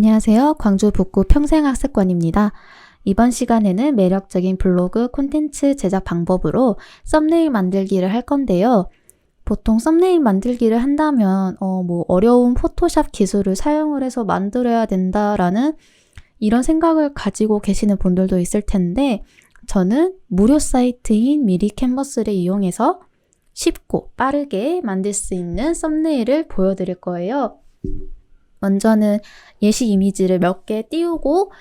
안녕하세요. 광주 북구 평생학습관입니다. 이번 시간에는 매력적인 블로그 콘텐츠 제작 방법으로 썸네일 만들기를 할 건데요. 보통 썸네일 만들기를 한다면 어려운 포토샵 기술을 사용을 해서 만들어야 된다라는 이런 생각을 가지고 계시는 분들도 있을 텐데, 저는 무료 사이트인 미리 캔버스를 이용해서 쉽고 빠르게 만들 수 있는 썸네일을 보여드릴 거예요. 먼저는 예시 이미지를 몇 개 띄우고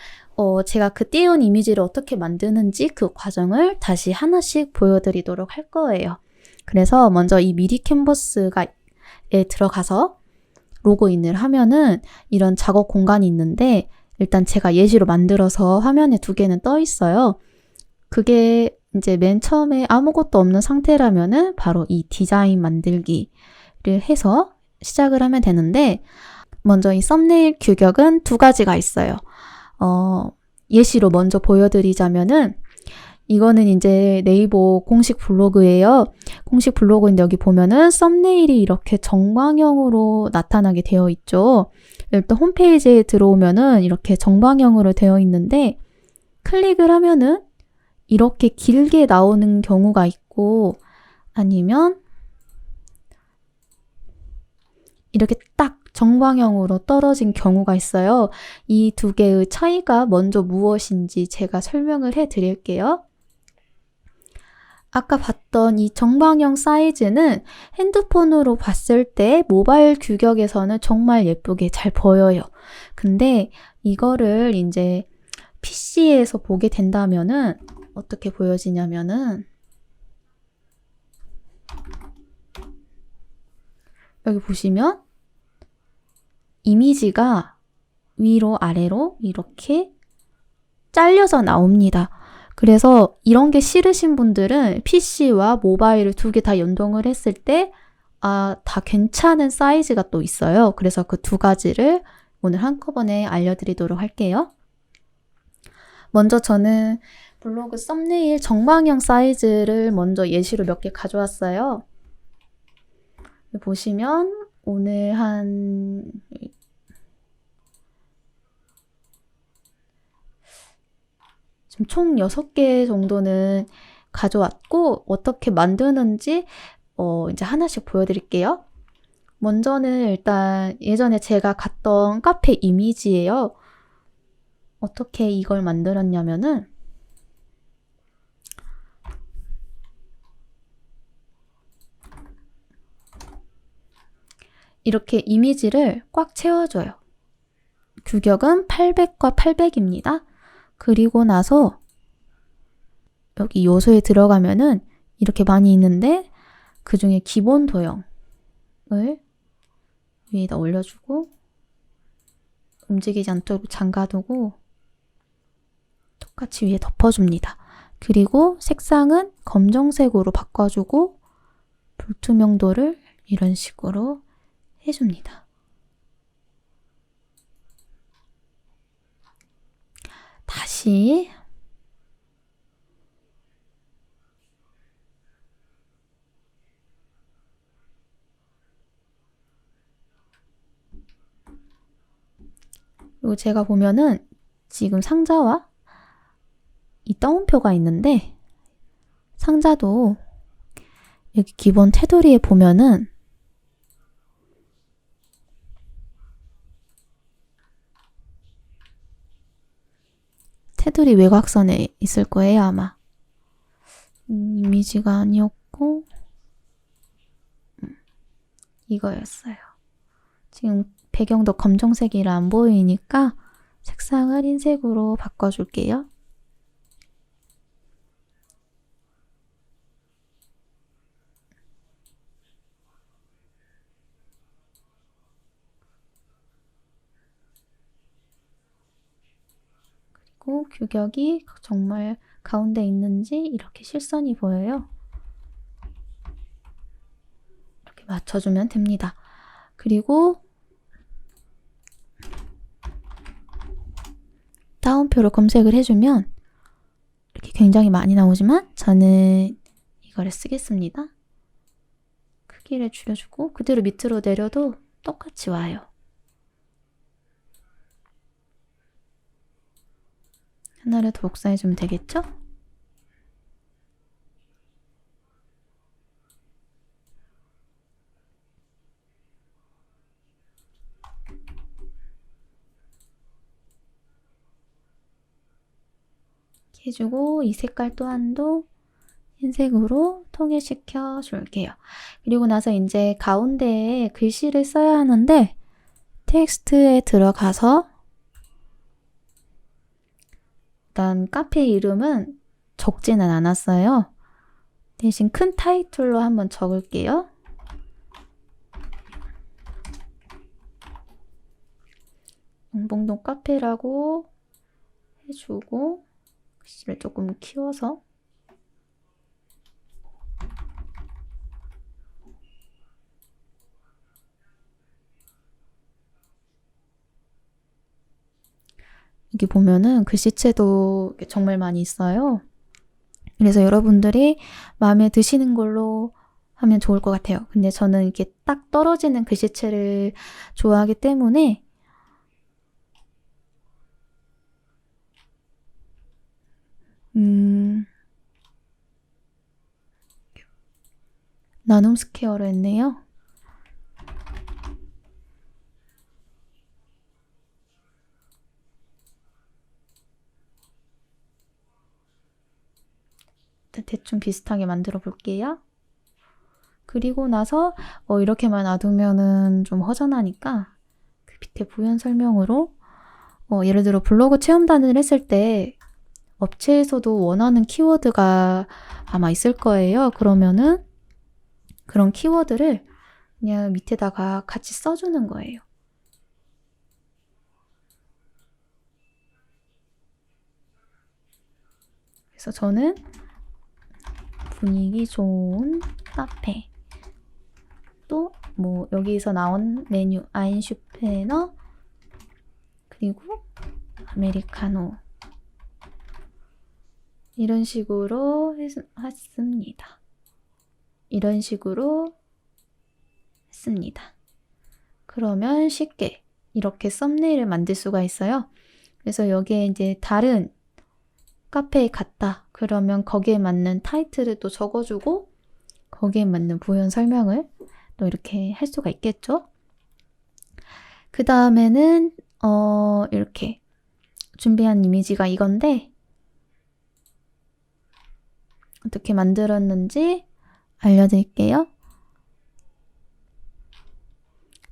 제가 그 띄운 이미지를 어떻게 만드는지 그 과정을 다시 하나씩 보여드리도록 할 거예요. 그래서 먼저 이 미리 캔버스에 들어가서 로그인을 하면은 이런 작업 공간이 있는데, 일단 제가 예시로 만들어서 화면에 두 개는 떠 있어요. 그게 이제 맨 처음에 아무것도 없는 상태라면은 바로 이 디자인 만들기를 해서 시작을 하면 되는데, 먼저 이 썸네일 규격은 두 가지가 있어요. 예시로 먼저 보여드리자면은, 이거는 이제 네이버 공식 블로그예요. 공식 블로그인데 여기 보면은 썸네일이 이렇게 정방형으로 나타나게 되어 있죠. 일단 홈페이지에 들어오면은 이렇게 정방형으로 되어 있는데, 클릭을 하면은 이렇게 길게 나오는 경우가 있고, 아니면 이렇게 딱 정방향으로 떨어진 경우가 있어요. 이 두 개의 차이가 먼저 무엇인지 제가 설명을 해 드릴게요. 아까 봤던 이 정방형 사이즈는 핸드폰으로 봤을 때 모바일 규격에서는 정말 예쁘게 잘 보여요. 근데 이거를 이제 PC에서 보게 된다면은 어떻게 보여지냐면은, 여기 보시면 이미지가 위로 아래로 이렇게 잘려서 나옵니다. 그래서 이런 게 싫으신 분들은 PC와 모바일을 두 개 다 연동을 했을 때 다 괜찮은 사이즈가 또 있어요. 그래서 그 두 가지를 오늘 한꺼번에 알려드리도록 할게요. 먼저 저는 블로그 썸네일 정방형 사이즈를 먼저 예시로 몇 개 가져왔어요. 보시면 오늘 지금 총 6개 정도는 가져왔고, 어떻게 만드는지 이제 하나씩 보여드릴게요. 먼저는 일단 예전에 제가 갔던 카페 이미지예요. 어떻게 이걸 만들었냐면은, 이렇게 이미지를 꽉 채워줘요. 규격은 800과 800입니다. 그리고 나서 여기 요소에 들어가면은 이렇게 많이 있는데, 그 중에 기본 도형을 위에다 올려주고 움직이지 않도록 잠가두고 똑같이 위에 덮어줍니다. 그리고 색상은 검정색으로 바꿔주고 불투명도를 이런 식으로 해줍니다. 다시 그리고 제가 보면은 지금 상자와 이 따옴표가 있는데, 상자도 여기 기본 테두리에 보면은 테두리 외곽선에 있을 거예요, 아마. 이미지가 아니었고 이거였어요. 지금 배경도 검정색이라 안 보이니까 색상을 흰색으로 바꿔줄게요. 그리고 규격이 정말 가운데 있는지 이렇게 실선이 보여요. 이렇게 맞춰주면 됩니다. 그리고 따옴표로 검색을 해주면 이렇게 굉장히 많이 나오지만 저는 이거를 쓰겠습니다. 크기를 줄여주고 그대로 밑으로 내려도 똑같이 와요. 하나를 더 복사해주면 되겠죠? 이렇게 해주고 이 색깔 또한도 흰색으로 통일시켜 줄게요. 그리고 나서 이제 가운데에 글씨를 써야 하는데 텍스트에 들어가서 일단 카페 이름은 적지는 않았어요. 대신 큰 타이틀로 한번 적을게요. 영봉동 카페라고 해주고 글씨를 조금 키워서 여기 보면은 글씨체도 정말 많이 있어요. 그래서 여러분들이 마음에 드시는 걸로 하면 좋을 것 같아요. 근데 저는 이렇게 딱 떨어지는 글씨체를 좋아하기 때문에 나눔 스퀘어로 했네요. 대충 비슷하게 만들어 볼게요. 그리고 나서 이렇게만 놔두면은 좀 허전하니까 그 밑에 부연 설명으로 예를 들어 블로그 체험단을 했을 때 업체에서도 원하는 키워드가 아마 있을 거예요. 그러면은 그런 키워드를 그냥 밑에다가 같이 써주는 거예요. 그래서 저는 분위기 좋은 카페 또 뭐 여기서 나온 메뉴 아인슈페너 그리고 아메리카노 이런 식으로 했습니다. 이런 식으로 했습니다. 그러면 쉽게 이렇게 썸네일을 만들 수가 있어요. 그래서 여기에 이제 다른 카페에 갔다. 그러면 거기에 맞는 타이틀을 또 적어주고 거기에 맞는 부연 설명을 또 이렇게 할 수가 있겠죠. 그 다음에는 이렇게 준비한 이미지가 이건데 어떻게 만들었는지 알려드릴게요.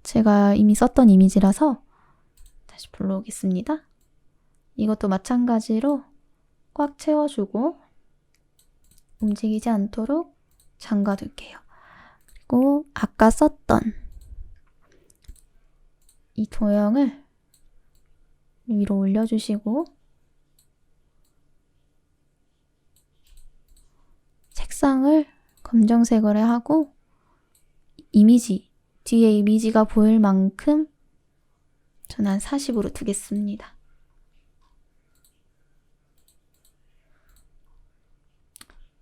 제가 이미 썼던 이미지라서 다시 불러오겠습니다. 이것도 마찬가지로 꽉 채워주고 움직이지 않도록 잠가둘게요. 그리고 아까 썼던 이 도형을 위로 올려주시고 색상을 검정색으로 하고 이미지, 뒤에 이미지가 보일 만큼 저는 한 40으로 두겠습니다.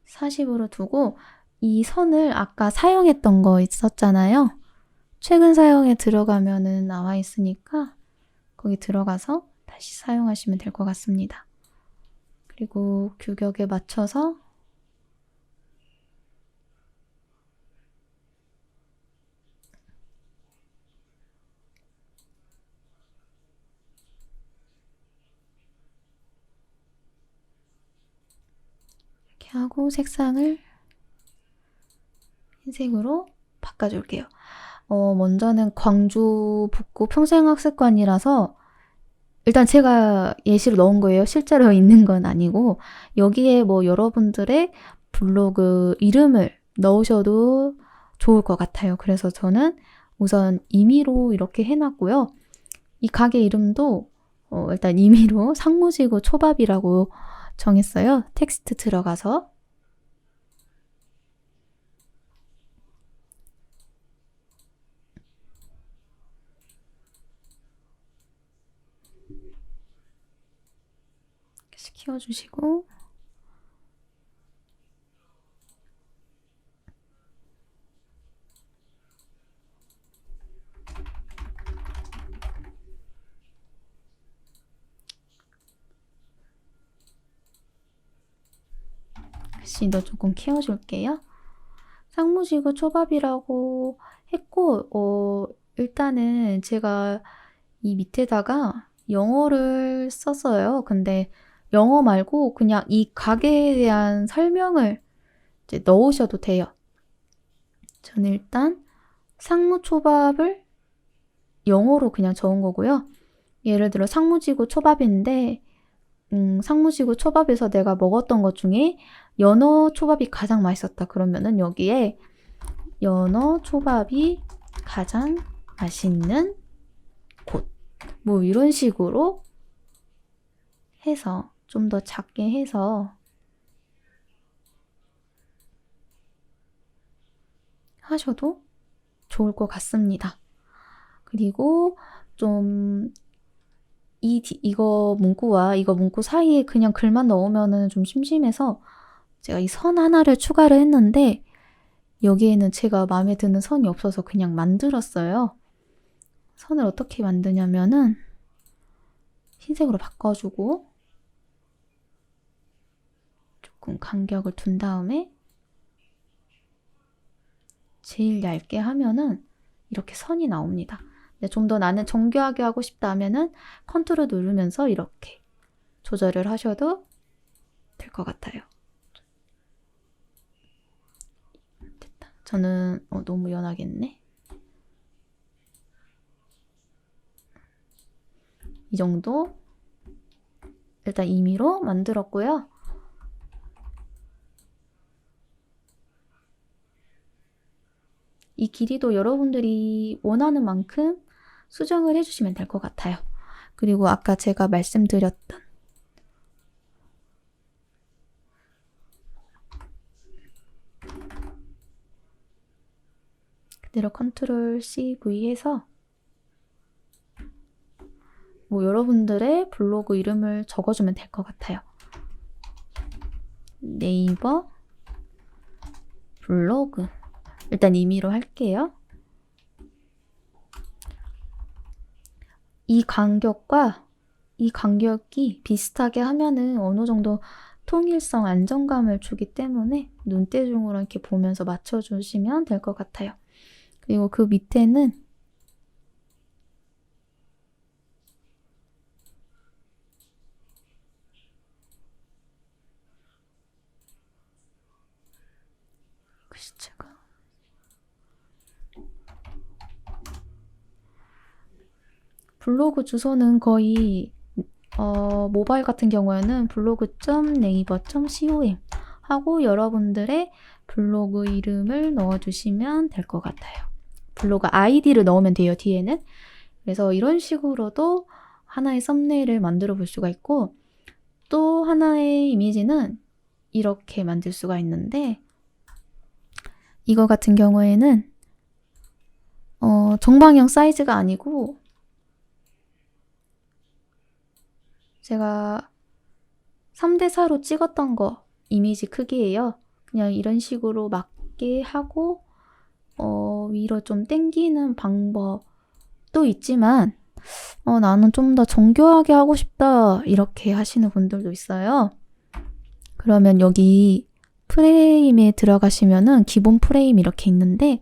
40으로 두고 이 선을 아까 사용했던 거 있었잖아요. 최근 사용에 들어가면은 나와 있으니까 거기 들어가서 다시 사용하시면 될 것 같습니다. 그리고 규격에 맞춰서 이렇게 하고 색상을 흰색으로 바꿔줄게요. 먼저는 광주 북구 평생학습관이라서 일단 제가 예시로 넣은 거예요. 실제로 있는 건 아니고 여기에 뭐 여러분들의 블로그 이름을 넣으셔도 좋을 것 같아요. 그래서 저는 우선 임의로 이렇게 해놨고요. 이 가게 이름도 일단 임의로 상무지구 초밥이라고 정했어요. 텍스트 들어가서 키워주시고 씨도 조금 키워줄게요. 상무지구 초밥이라고 했고, 일단은 제가 이 밑에다가 영어를 썼어요. 근데 영어 말고 그냥 이 가게에 대한 설명을 이제 넣으셔도 돼요. 저는 일단 상무초밥을 영어로 그냥 적은 거고요. 예를 들어 상무지구 초밥인데 상무지구 초밥에서 내가 먹었던 것 중에 연어 초밥이 가장 맛있었다. 그러면은 여기에 연어 초밥이 가장 맛있는 곳. 뭐 이런 식으로 해서 좀 더 작게 해서 하셔도 좋을 것 같습니다. 그리고 좀 이거 문구와 이거 문구 사이에 그냥 글만 넣으면은 좀 심심해서 제가 이 선 하나를 추가를 했는데 여기에는 제가 마음에 드는 선이 없어서 그냥 만들었어요. 선을 어떻게 만드냐면은 흰색으로 바꿔주고 조금 간격을 둔 다음에 제일 얇게 하면은 이렇게 선이 나옵니다. 좀 더 나는 정교하게 하고 싶다 하면은 컨트롤 누르면서 이렇게 조절을 하셔도 될 것 같아요. 됐다. 저는 너무 연하게 했네. 이 정도 일단 임의로 만들었고요. 이 길이도 여러분들이 원하는 만큼 수정을 해주시면 될 것 같아요. 그리고 아까 제가 말씀드렸던 그대로 컨트롤 CV 해서 뭐 여러분들의 블로그 이름을 적어주면 될 것 같아요. 네이버 블로그 일단 임의로 할게요. 이 간격이 비슷하게 하면은 어느 정도 통일성, 안정감을 주기 때문에 눈대중으로 이렇게 보면서 맞춰주시면 될 것 같아요. 그리고 그 밑에는 글씨체가 블로그 주소는 거의 모바일 같은 경우에는 blog.naver.com 하고 여러분들의 블로그 이름을 넣어주시면 될 것 같아요. 블로그 아이디를 넣으면 돼요, 뒤에는. 그래서 이런 식으로도 하나의 썸네일을 만들어 볼 수가 있고 또 하나의 이미지는 이렇게 만들 수가 있는데 이거 같은 경우에는 정방형 사이즈가 아니고 제가 3대4로 찍었던 거 이미지 크기예요. 그냥 이런 식으로 맞게 하고 위로 좀 당기는 방법도 있지만 나는 좀 더 정교하게 하고 싶다 이렇게 하시는 분들도 있어요. 그러면 여기 프레임에 들어가시면은 기본 프레임 이렇게 있는데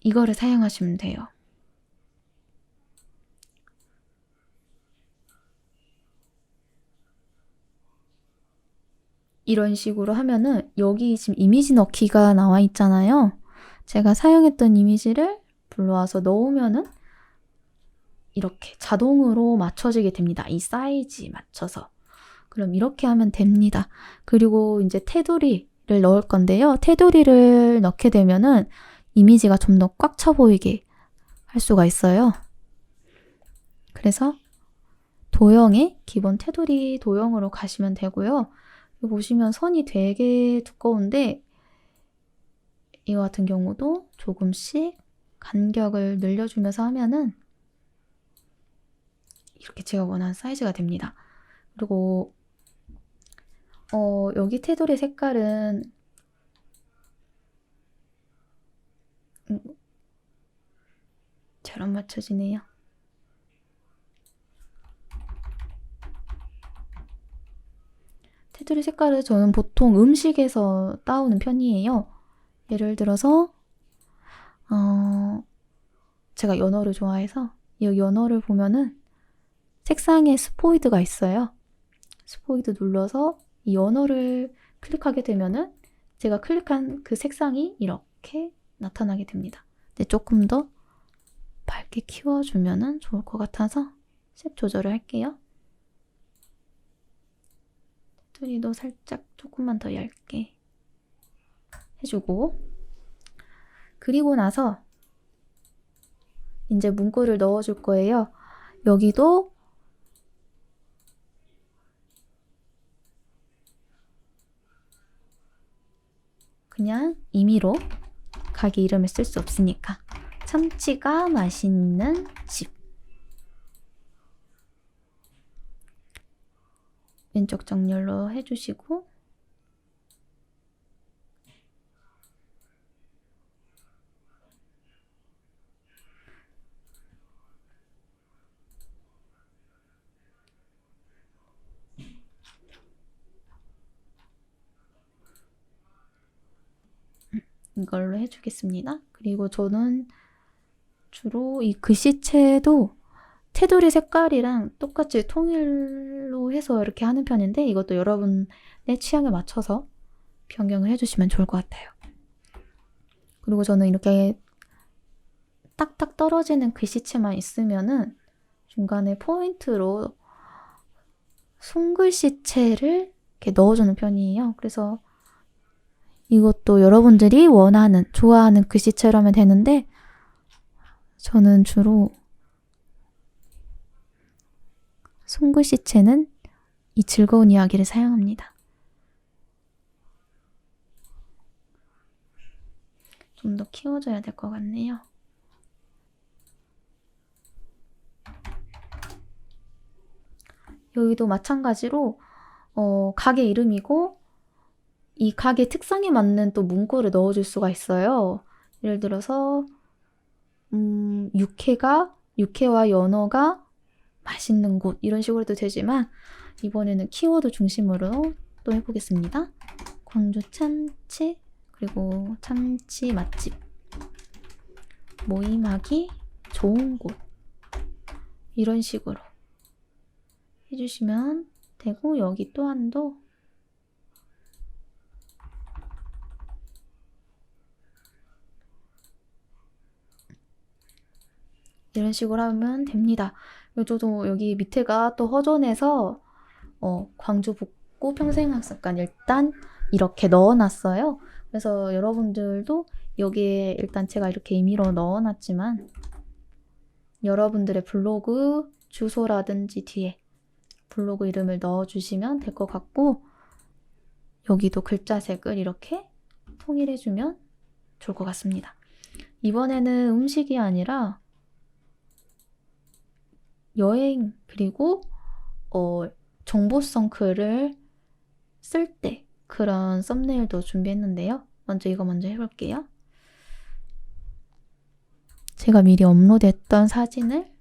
이거를 사용하시면 돼요. 이런 식으로 하면은 여기 지금 이미지 넣기가 나와 있잖아요. 제가 사용했던 이미지를 불러와서 넣으면은 이렇게 자동으로 맞춰지게 됩니다. 이 사이즈에 맞춰서. 그럼 이렇게 하면 됩니다. 그리고 이제 테두리를 넣을 건데요. 테두리를 넣게 되면은 이미지가 좀 더 꽉 차 보이게 할 수가 있어요. 그래서 도형의 기본 테두리 도형으로 가시면 되고요. 여기 보시면 선이 되게 두꺼운데 이거 같은 경우도 조금씩 간격을 늘려주면서 하면은 이렇게 제가 원하는 사이즈가 됩니다. 그리고 여기 테두리 색깔은 잘 안 맞춰지네요. 테두리 색깔을 저는 보통 음식에서 따오는 편이에요. 예를 들어서 제가 연어를 좋아해서 이 연어를 보면은 색상에 스포이드가 있어요. 스포이드 눌러서 이 연어를 클릭하게 되면은 제가 클릭한 그 색상이 이렇게 나타나게 됩니다. 근데 조금 더 밝게 키워주면은 좋을 것 같아서 색 조절을 할게요. 테두리도 살짝 조금만 더 얇게 해주고, 그리고 나서 이제 문구를 넣어줄 거예요. 여기도 그냥 임의로 가게 이름을 쓸 수 없으니까 참치가 맛있는 집. 왼쪽 정렬로 해주시고, 이걸로 해주겠습니다. 그리고 저는 주로 이 글씨체도 테두리 색깔이랑 똑같이 통일로 해서 이렇게 하는 편인데, 이것도 여러분의 취향에 맞춰서 변경을 해주시면 좋을 것 같아요. 그리고 저는 이렇게 딱딱 떨어지는 글씨체만 있으면은 중간에 포인트로 손글씨체를 이렇게 넣어주는 편이에요. 그래서 이것도 여러분들이 원하는, 좋아하는 글씨체로 하면 되는데, 저는 주로 손글씨체는 이 즐거운 이야기를 사용합니다. 좀 더 키워줘야 될 것 같네요. 여기도 마찬가지로 가게 이름이고 이 가게 특성에 맞는 또 문구를 넣어줄 수가 있어요. 예를 들어서 육회와 연어가 맛있는 곳, 이런 식으로 해도 되지만 이번에는 키워드 중심으로 또 해보겠습니다. 광주 참치, 그리고 참치 맛집, 모임하기 좋은 곳, 이런 식으로 해주시면 되고, 여기 또한도 이런 식으로 하면 됩니다. 저도 여기 밑에가 또 허전해서 광주 북구 평생학습관 일단 이렇게 넣어놨어요. 그래서 여러분들도 여기에 일단 제가 이렇게 임의로 넣어놨지만 여러분들의 블로그 주소라든지 뒤에 블로그 이름을 넣어주시면 될 것 같고, 여기도 글자색을 이렇게 통일해주면 좋을 것 같습니다. 이번에는 음식이 아니라 여행, 그리고 정보성 글을 쓸 때 그런 썸네일도 준비했는데요. 이거 먼저 해볼게요. 제가 미리 업로드했던 사진을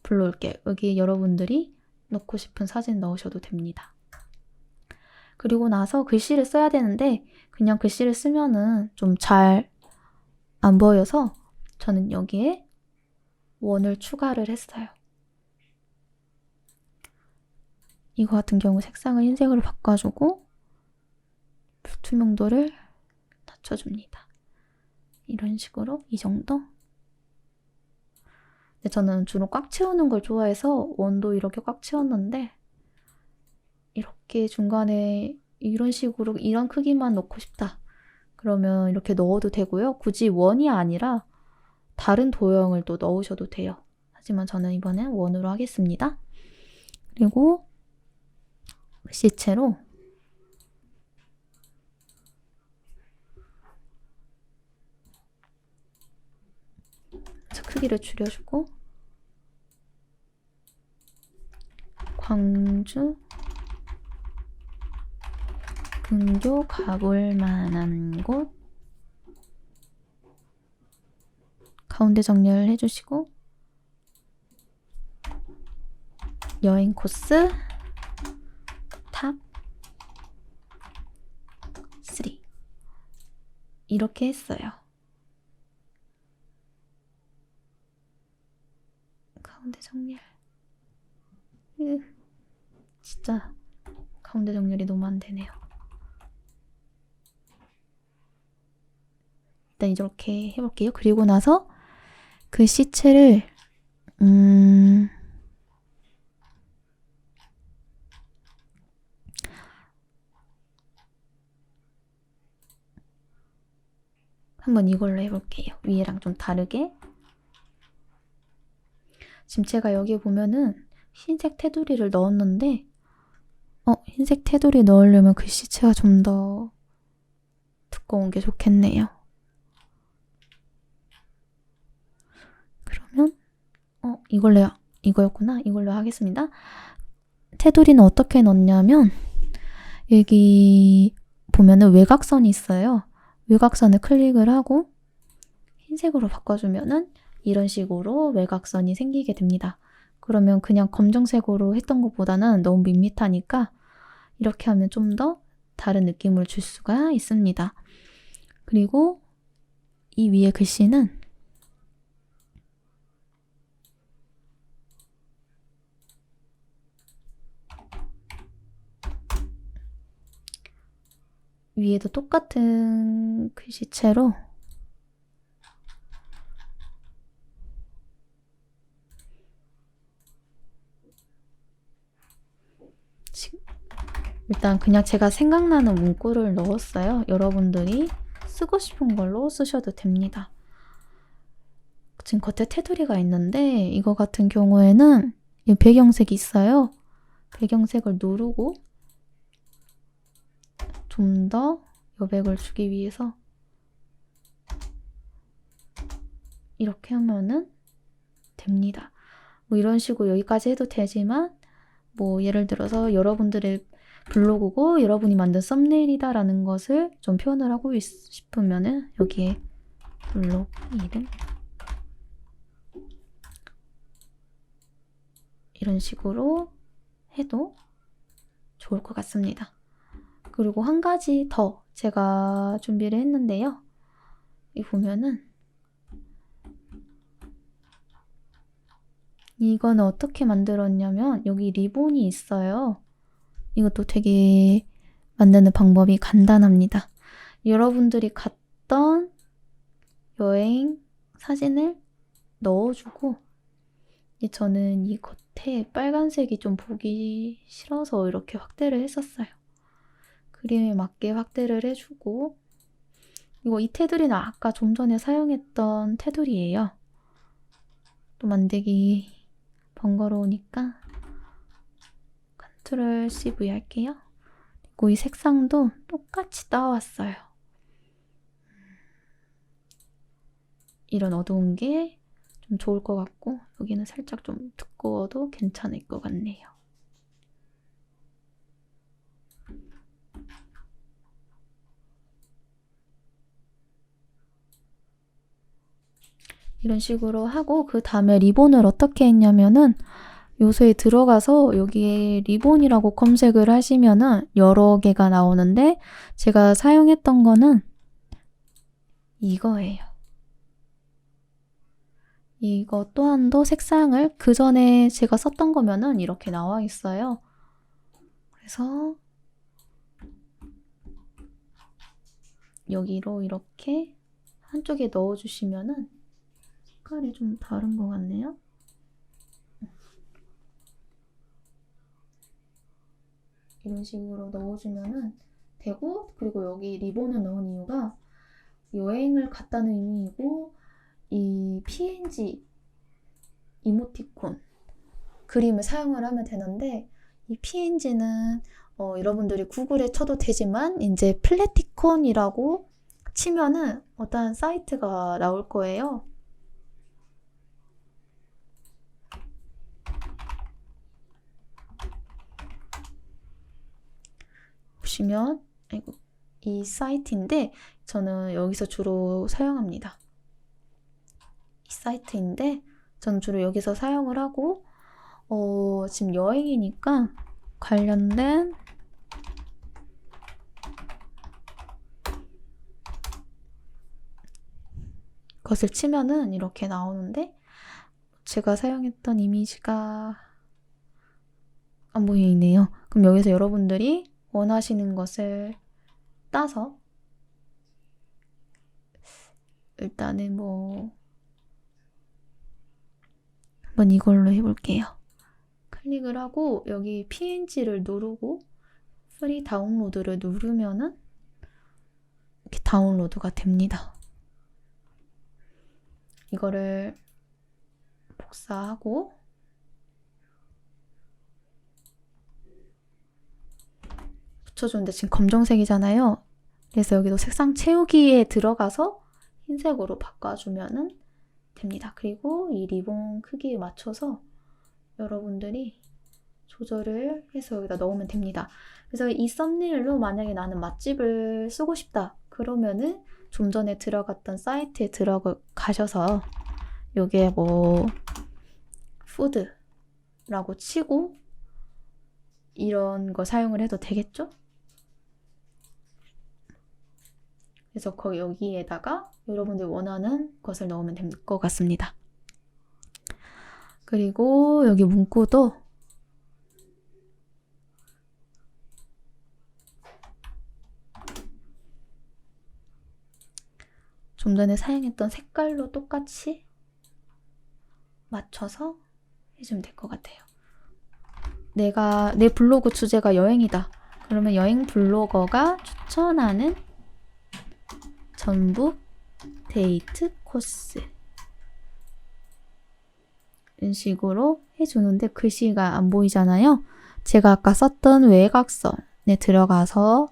불러올게요. 여기 여러분들이 넣고 싶은 사진 넣으셔도 됩니다. 그리고 나서 글씨를 써야 되는데 그냥 글씨를 쓰면은 좀 잘 안 보여서 저는 여기에 원을 추가를 했어요. 이거 같은 경우 색상을 흰색으로 바꿔주고 불투명도를 낮춰줍니다. 이런 식으로 이 정도? 근데 저는 주로 꽉 채우는 걸 좋아해서 원도 이렇게 꽉 채웠는데, 이렇게 중간에 이런 식으로 이런 크기만 넣고 싶다 그러면 이렇게 넣어도 되고요. 굳이 원이 아니라 다른 도형을 또 넣으셔도 돼요. 하지만 저는 이번엔 원으로 하겠습니다. 그리고 글씨체로 크기를 줄여주고, 광주 근교 가볼 만한 곳, 가운데 정렬 해주시고, 여행 코스 탑, 이렇게 했어요. 가운데 정렬. 진짜 가운데 정렬이 너무 안 되네요. 일단 이렇게 해볼게요. 그리고 나서 글씨체를 한번 이걸로 해볼게요. 위에랑 좀 다르게. 지금 제가 여기 보면은 흰색 테두리를 넣었는데 흰색 테두리 넣으려면 글씨체가 좀 더 두꺼운 게 좋겠네요. 그러면 이거였구나. 이걸로 하겠습니다. 테두리는 어떻게 넣냐면 여기 보면은 외곽선이 있어요. 외곽선을 클릭을 하고 흰색으로 바꿔주면은 이런 식으로 외곽선이 생기게 됩니다. 그러면 그냥 검정색으로 했던 것보다는 너무 밋밋하니까 이렇게 하면 좀 더 다른 느낌을 줄 수가 있습니다. 그리고 이 위에 글씨는 위에도 똑같은 글씨체로 일단 그냥 제가 생각나는 문구를 넣었어요. 여러분들이 쓰고 싶은 걸로 쓰셔도 됩니다. 지금 겉에 테두리가 있는데 이거 같은 경우에는 배경색이 있어요. 배경색을 누르고 좀 더 여백을 주기 위해서 이렇게 하면은 됩니다. 뭐 이런 식으로 여기까지 해도 되지만 뭐 예를 들어서 여러분들의 블로그고 여러분이 만든 썸네일이다라는 것을 좀 표현을 하고 싶으면은 여기에 블로그 이름 이런 식으로 해도 좋을 것 같습니다. 그리고 한 가지 더 제가 준비를 했는데요. 이 보면은 이거는 어떻게 만들었냐면 여기 리본이 있어요. 이것도 되게 만드는 방법이 간단합니다. 여러분들이 갔던 여행 사진을 넣어주고 저는 이 겉에 빨간색이 좀 보기 싫어서 이렇게 확대를 했었어요. 그림에 맞게 확대를 해주고 이 테두리는 아까 좀 전에 사용했던 테두리예요. 또 만들기 번거로우니까 Ctrl CV 할게요. 그리고 이 색상도 똑같이 따왔어요. 이런 어두운 게 좀 좋을 것 같고 여기는 살짝 좀 두꺼워도 괜찮을 것 같네요. 이런 식으로 하고 그 다음에 리본을 어떻게 했냐면은 요소에 들어가서 여기에 리본이라고 검색을 하시면은 여러 개가 나오는데 제가 사용했던 거는 이거예요. 이거 또한도 색상을 그 전에 제가 썼던 거면은 이렇게 나와 있어요. 그래서 여기로 이렇게 한쪽에 넣어주시면은 색깔이 좀 다른 것 같네요. 이런 식으로 넣어주면은 되고 그리고 여기 리본을 넣은 이유가 여행을 갔다는 의미이고 이 PNG 이모티콘 그림을 사용을 하면 되는데 이 PNG는 여러분들이 구글에 쳐도 되지만 이제 플래티콘이라고 치면은 어떤 사이트가 나올 거예요. 보시면 이 사이트인데 저는 여기서 주로 사용합니다. 이 사이트인데 저는 주로 여기서 사용을 하고 지금 여행이니까 관련된 것을 치면은 이렇게 나오는데 제가 사용했던 이미지가 안 보이네요. 그럼 여기서 여러분들이 원하시는 것을 따서 일단은 한번 이걸로 해볼게요. 클릭을 하고 여기 PNG를 누르고 프리 다운로드를 누르면은 이렇게 다운로드가 됩니다. 이거를 복사하고 붙여주는데 지금 검정색이잖아요. 그래서 여기도 색상 채우기에 들어가서 흰색으로 바꿔주면은 됩니다. 그리고 이 리본 크기에 맞춰서 여러분들이 조절을 해서 여기다 넣으면 됩니다. 그래서 이 썸네일로 만약에 나는 맛집을 쓰고 싶다. 그러면은 좀 전에 들어갔던 사이트에 들어가셔서 요게 푸드라고 치고 이런 거 사용을 해도 되겠죠? 그래서 여기에다가 여러분들 원하는 것을 넣으면 될 것 같습니다. 그리고 여기 문구도 좀 전에 사용했던 색깔로 똑같이 맞춰서 해주면 될 것 같아요. 내 블로그 주제가 여행이다. 그러면 여행 블로거가 추천하는 전북 데이트 코스 이런 식으로 해주는데 글씨가 안 보이잖아요. 제가 아까 썼던 외곽선에 들어가서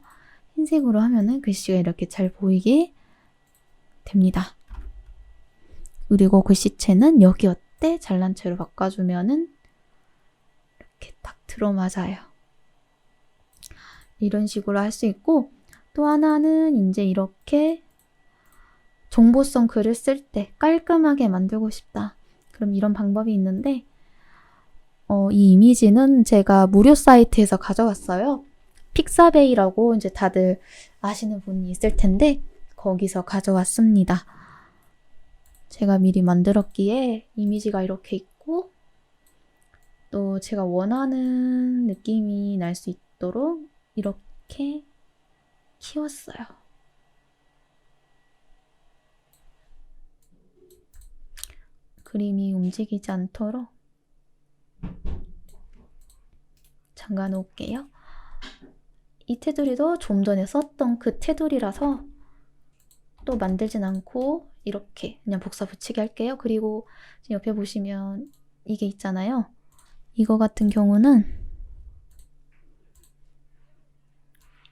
흰색으로 하면은 글씨가 이렇게 잘 보이게 됩니다. 그리고 글씨체는 여기 어때? 잘난 체로 바꿔주면은 이렇게 딱 들어맞아요. 이런 식으로 할 수 있고 또 하나는 이제 이렇게 정보성 글을 쓸 때 깔끔하게 만들고 싶다. 그럼 이런 방법이 있는데 이 이미지는 제가 무료 사이트에서 가져왔어요. 픽사베이라고 이제 다들 아시는 분이 있을 텐데 거기서 가져왔습니다. 제가 미리 만들었기에 이미지가 이렇게 있고 또 제가 원하는 느낌이 날 수 있도록 이렇게 키웠어요. 그림이 움직이지 않도록 잠가 놓을게요. 이 테두리도 좀 전에 썼던 그 테두리라서 또 만들진 않고 이렇게 그냥 복사 붙이기 할게요. 그리고 지금 옆에 보시면 이게 있잖아요. 이거 같은 경우는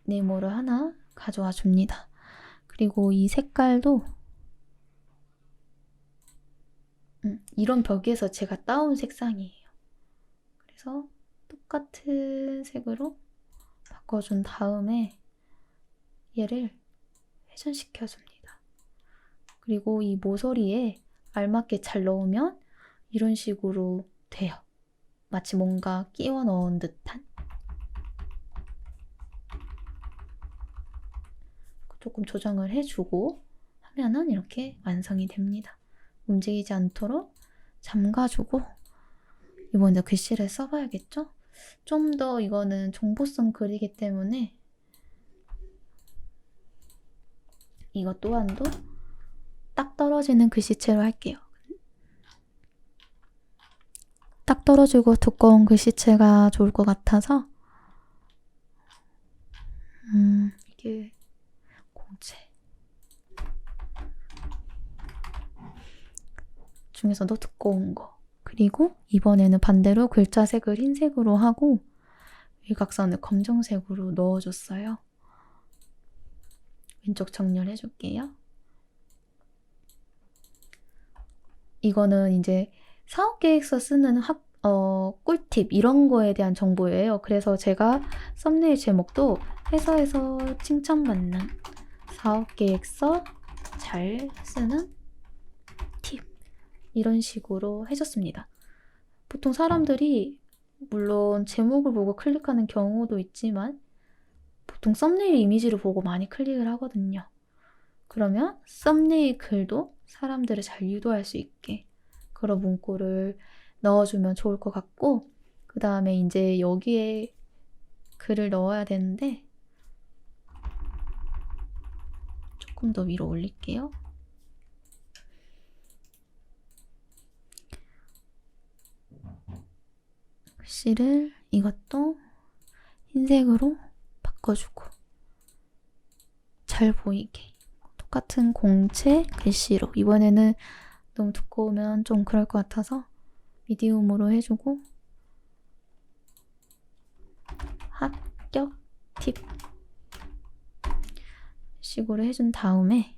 네모를 하나 가져와 줍니다. 그리고 이 색깔도 이런 벽에서 제가 따온 색상이에요. 그래서 똑같은 색으로 바꿔준 다음에 얘를 회전시켜 줍니다. 그리고 이 모서리에 알맞게 잘 넣으면 이런 식으로 돼요. 마치 뭔가 끼워 넣은 듯한. 조금 조정을 해주고 하면은 이렇게 완성이 됩니다. 움직이지 않도록 잠가주고 이번에 글씨를 써봐야겠죠? 좀 더 이거는 정보성 글이기 때문에 이것 또한도 딱 떨어지는 글씨체로 할게요. 딱 떨어지고 두꺼운 글씨체가 좋을 것 같아서 이게 공체 중에서도 두꺼운 거. 그리고 이번에는 반대로 글자색을 흰색으로 하고 일각선을 검정색으로 넣어줬어요. 왼쪽 정렬해줄게요. 이거는 이제 사업계획서 쓰는 꿀팁 이런 거에 대한 정보예요. 그래서 제가 썸네일 제목도 회사에서 칭찬받는 사업계획서 잘 쓰는 팁 이런 식으로 해줬습니다. 보통 사람들이 물론 제목을 보고 클릭하는 경우도 있지만 보통 썸네일 이미지를 보고 많이 클릭을 하거든요. 그러면 썸네일 글도 사람들을 잘 유도할 수 있게 그런 문구를 넣어주면 좋을 것 같고, 그 다음에 이제 여기에 글을 넣어야 되는데 조금 더 위로 올릴게요. 글씨를 이것도 흰색으로 바꿔주고 잘 보이게 똑같은 공체 글씨로, 이번에는 너무 두꺼우면 좀 그럴 것 같아서 미디움으로 해주고, 합격 팁 식으로 해준 다음에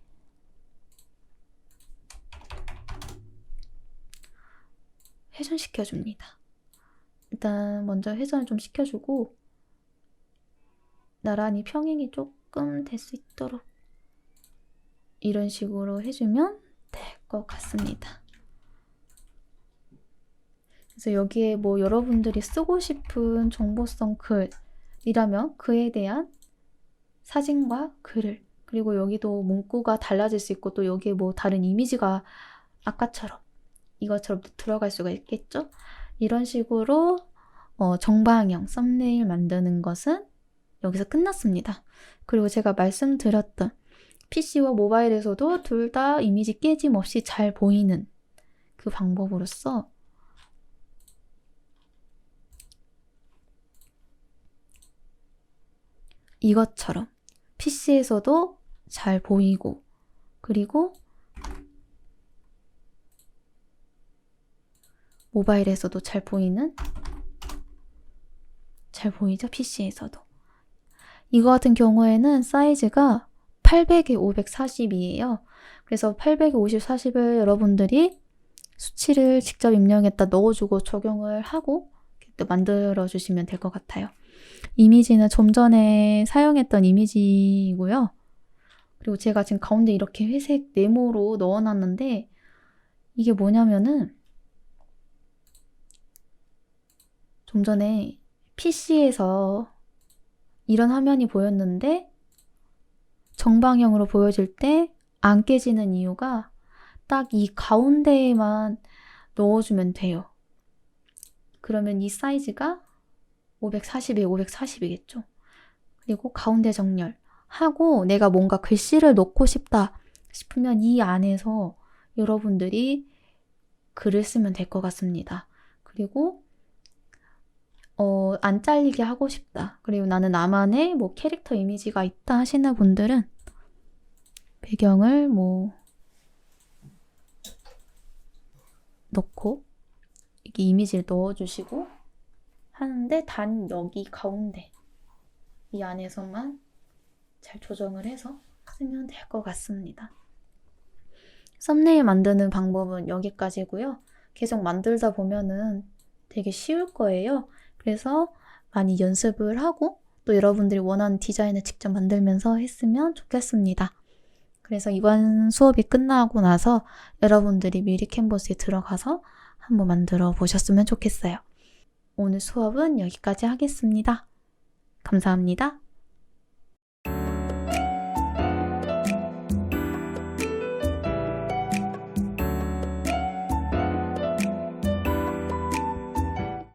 회전시켜줍니다. 일단 먼저 회전을 좀 시켜주고 나란히 평행이 조금 될 수 있도록 이런 식으로 해주면 될 것 같습니다. 그래서 여기에 뭐 여러분들이 쓰고 싶은 정보성 글이라면 그에 대한 사진과 글을, 그리고 여기도 문구가 달라질 수 있고 또 여기에 뭐 다른 이미지가 아까처럼 이것처럼 들어갈 수가 있겠죠? 이런 식으로 정방형 썸네일 만드는 것은 여기서 끝났습니다. 그리고 제가 말씀드렸던 PC와 모바일에서도 둘 다 이미지 깨짐없이 잘 보이는 그 방법으로서 이것처럼 PC에서도 잘 보이고, 그리고 모바일에서도 잘 보이죠? PC에서도. 이거 같은 경우에는 사이즈가 800에 540이에요. 그래서 800에 50, 40을 여러분들이 수치를 직접 입력했다 넣어주고 적용을 하고 만들어 주시면 될 것 같아요. 이미지는 좀 전에 사용했던 이미지이고요. 그리고 제가 지금 가운데 이렇게 회색 네모로 넣어놨는데 이게 뭐냐면은 좀 전에 PC에서 이런 화면이 보였는데 정방향으로 보여질 때 안 깨지는 이유가 딱 이 가운데에만 넣어주면 돼요. 그러면 이 사이즈가 540에 540이겠죠. 그리고 가운데 정렬하고 내가 뭔가 글씨를 넣고 싶다 싶으면 이 안에서 여러분들이 글을 쓰면 될 것 같습니다. 그리고 안 잘리게 하고 싶다. 그리고 나는 나만의 뭐 캐릭터 이미지가 있다 하시는 분들은 배경을 뭐 넣고 이게 이미지를 넣어주시고 하는데 단 여기 가운데 이 안에서만 잘 조정을 해서 쓰면 될 것 같습니다. 썸네일 만드는 방법은 여기까지고요. 계속 만들다 보면은 되게 쉬울 거예요. 그래서 많이 연습을 하고 또 여러분들이 원하는 디자인을 직접 만들면서 했으면 좋겠습니다. 그래서 이번 수업이 끝나고 나서 여러분들이 미리 캔버스에 들어가서 한번 만들어 보셨으면 좋겠어요. 오늘 수업은 여기까지 하겠습니다. 감사합니다.